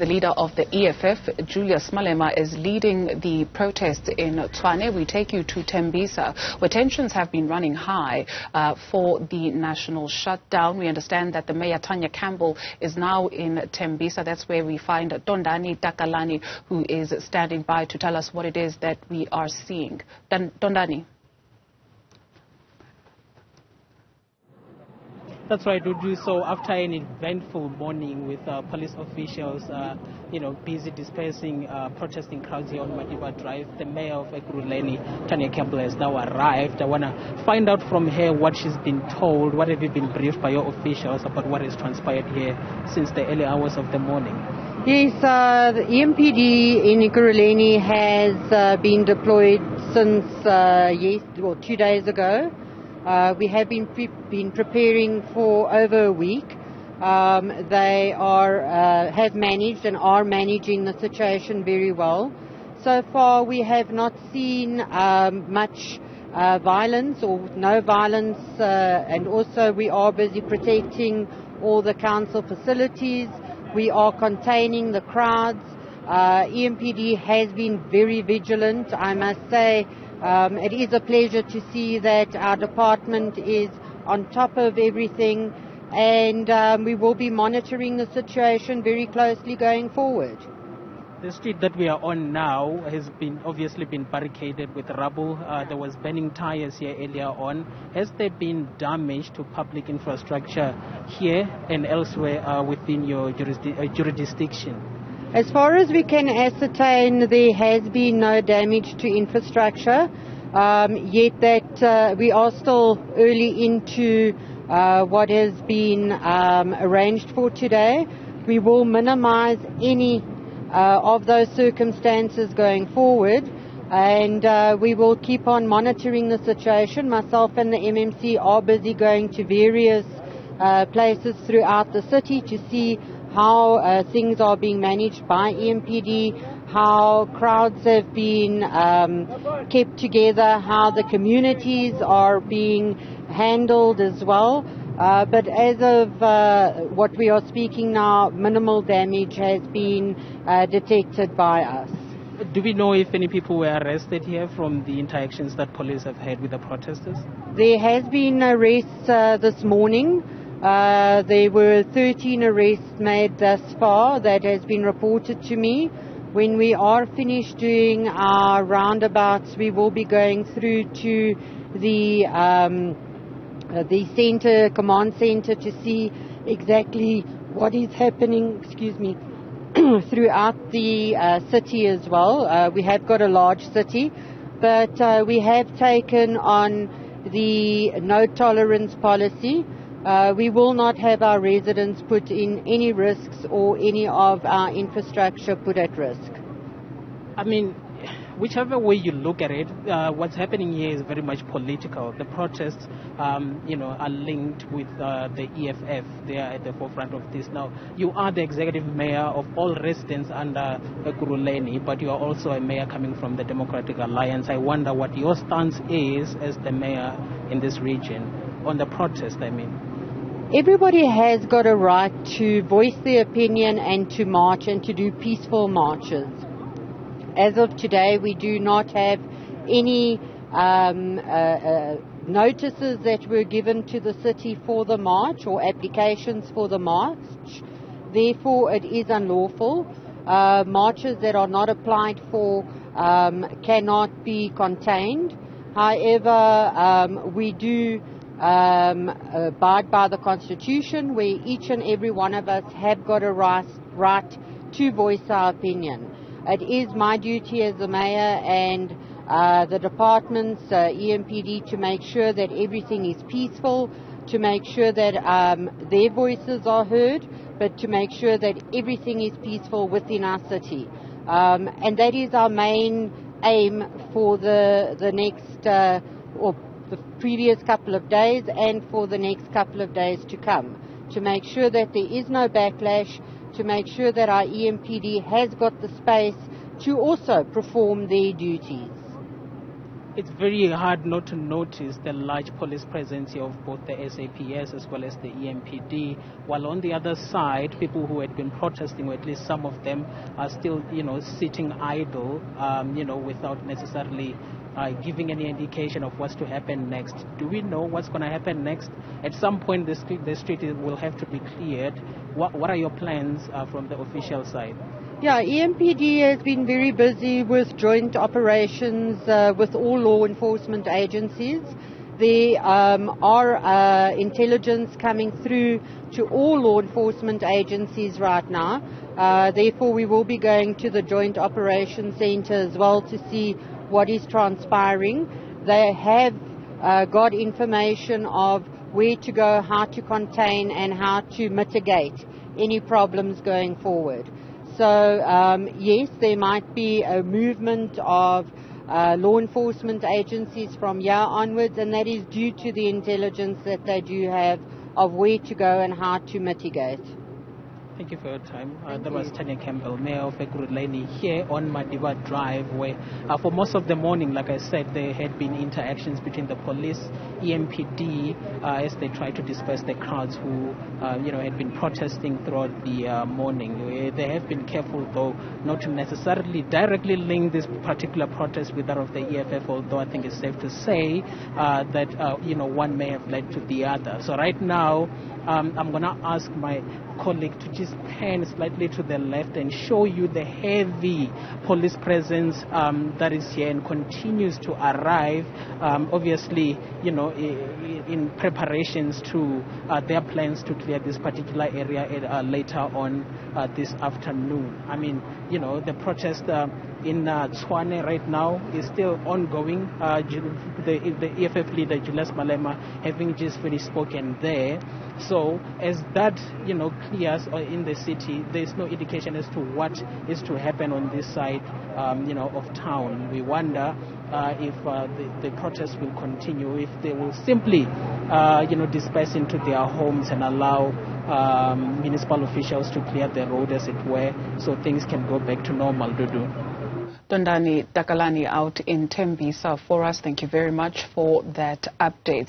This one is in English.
The leader of the EFF, Julius Malema, is leading the protests in Tshwane. We take you to Tembisa, where tensions have been running high for the national shutdown. We understand that the Mayor Tania Campbell is now in Tembisa. That's where we find Tondani, Takalani, who is standing by to tell us what it is that we are seeing. Tondani. That's right, Dudu. So after an eventful morning with police officials, busy dispersing protesting crowds here on Madiba Drive, the mayor of Ekurhuleni, Tania Campbell, has now arrived. I want to find out from her what she's been told, what have you been briefed by your officials about what has transpired here since the early hours of the morning. Yes, the EMPD in Ekurhuleni has been deployed since 2 days ago. We have been preparing for over a week. They have managed and are managing the situation very well. So far we have not seen much violence or no violence, and also we are busy protecting all the council facilities. We are containing the crowds. EMPD has been very vigilant, I must say. It is a pleasure to see that our department is on top of everything, and we will be monitoring the situation very closely going forward. The street that we are on now has obviously been barricaded with rubble. There was burning tyres here earlier on. Has there been damage to public infrastructure here and elsewhere within your jurisdiction? As far as we can ascertain, there has been no damage to infrastructure, yet that we are still early into what has been arranged for today. We will minimize any of those circumstances going forward, and we will keep on monitoring the situation. Myself and the MMC are busy going to various places throughout the city to see how things are being managed by EMPD, how crowds have been kept together, how the communities are being handled as well. But as of what we are speaking now, minimal damage has been detected by us. Do we know if any people were arrested here from the interactions that police have had with the protesters? There has been arrests this morning. There were 13 arrests made thus far. That has been reported to me. When we are finished doing our roundabouts, we will be going through to the command center, to see exactly what is happening, throughout the city as well. We have got a large city, but we have taken on the no tolerance policy. We will not have our residents put in any risks or any of our infrastructure put at risk. I mean, whichever way you look at it, what's happening here is very much political. The protests, are linked with the EFF. They are at the forefront of this. Now, you are the executive mayor of all residents under Ekurhuleni, but you are also a mayor coming from the Democratic Alliance. I wonder what your stance is as the mayor in this region on the protest, Everybody has got a right to voice their opinion and to march and to do peaceful marches. As of today, we do not have any notices that were given to the city for the march or applications for the march. Therefore, it is unlawful. Marches that are not applied for cannot be contained. However, we do abide by the Constitution, where each and every one of us have got a right to voice our opinion. It is my duty as the mayor and the department's EMPD to make sure that everything is peaceful, to make sure that their voices are heard, but to make sure that everything is peaceful within our city. And that is our main aim for the next or the previous couple of days and for the next couple of days to come, to make sure that there is no backlash, to make sure that our EMPD has got the space to also perform their duties. It's very hard not to notice the large police presence here of both the SAPS as well as the EMPD, while on the other side, people who had been protesting, or at least some of them, are still, sitting idle, without necessarily giving any indication of what's to happen next. Do we know what's going to happen next? At some point, the street will have to be cleared. What are your plans from the official side? Yeah, EMPD has been very busy with joint operations with all law enforcement agencies. There are intelligence coming through to all law enforcement agencies right now. Therefore, we will be going to the Joint Operations Centre as well to see what is transpiring. They have got information of where to go, how to contain and how to mitigate any problems going forward. So, yes, there might be a movement of law enforcement agencies from here onwards, and that is due to the intelligence that they do have of where to go and how to mitigate. Thank you for your time. That was Tania Campbell, Mayor of Ekurhuleni, here on Madiba Drive, where for most of the morning, like I said, there had been interactions between the police, EMPD, as they tried to disperse the crowds who, had been protesting throughout the morning. They have been careful, though, not to necessarily directly link this particular protest with that of the EFF, although I think it's safe to say that, one may have led to the other. So right now, I'm going to ask my colleague to just pan slightly to the left and show you the heavy police presence that is here and continues to arrive, obviously, in preparations to their plans to clear this particular area later on this afternoon. I mean, the protest in Tshwane right now is still ongoing. The EFF leader, Julius Malema, having just really spoken there. So as that, clears in the city, there is no indication as to what is to happen on this side, of town. We wonder if the protests will continue, if they will simply, disperse into their homes and allow municipal officials to clear the road, as it were, so things can go back to normal. Dudu. Tondani, Takalani out in Tembisa for us. Thank you very much for that update.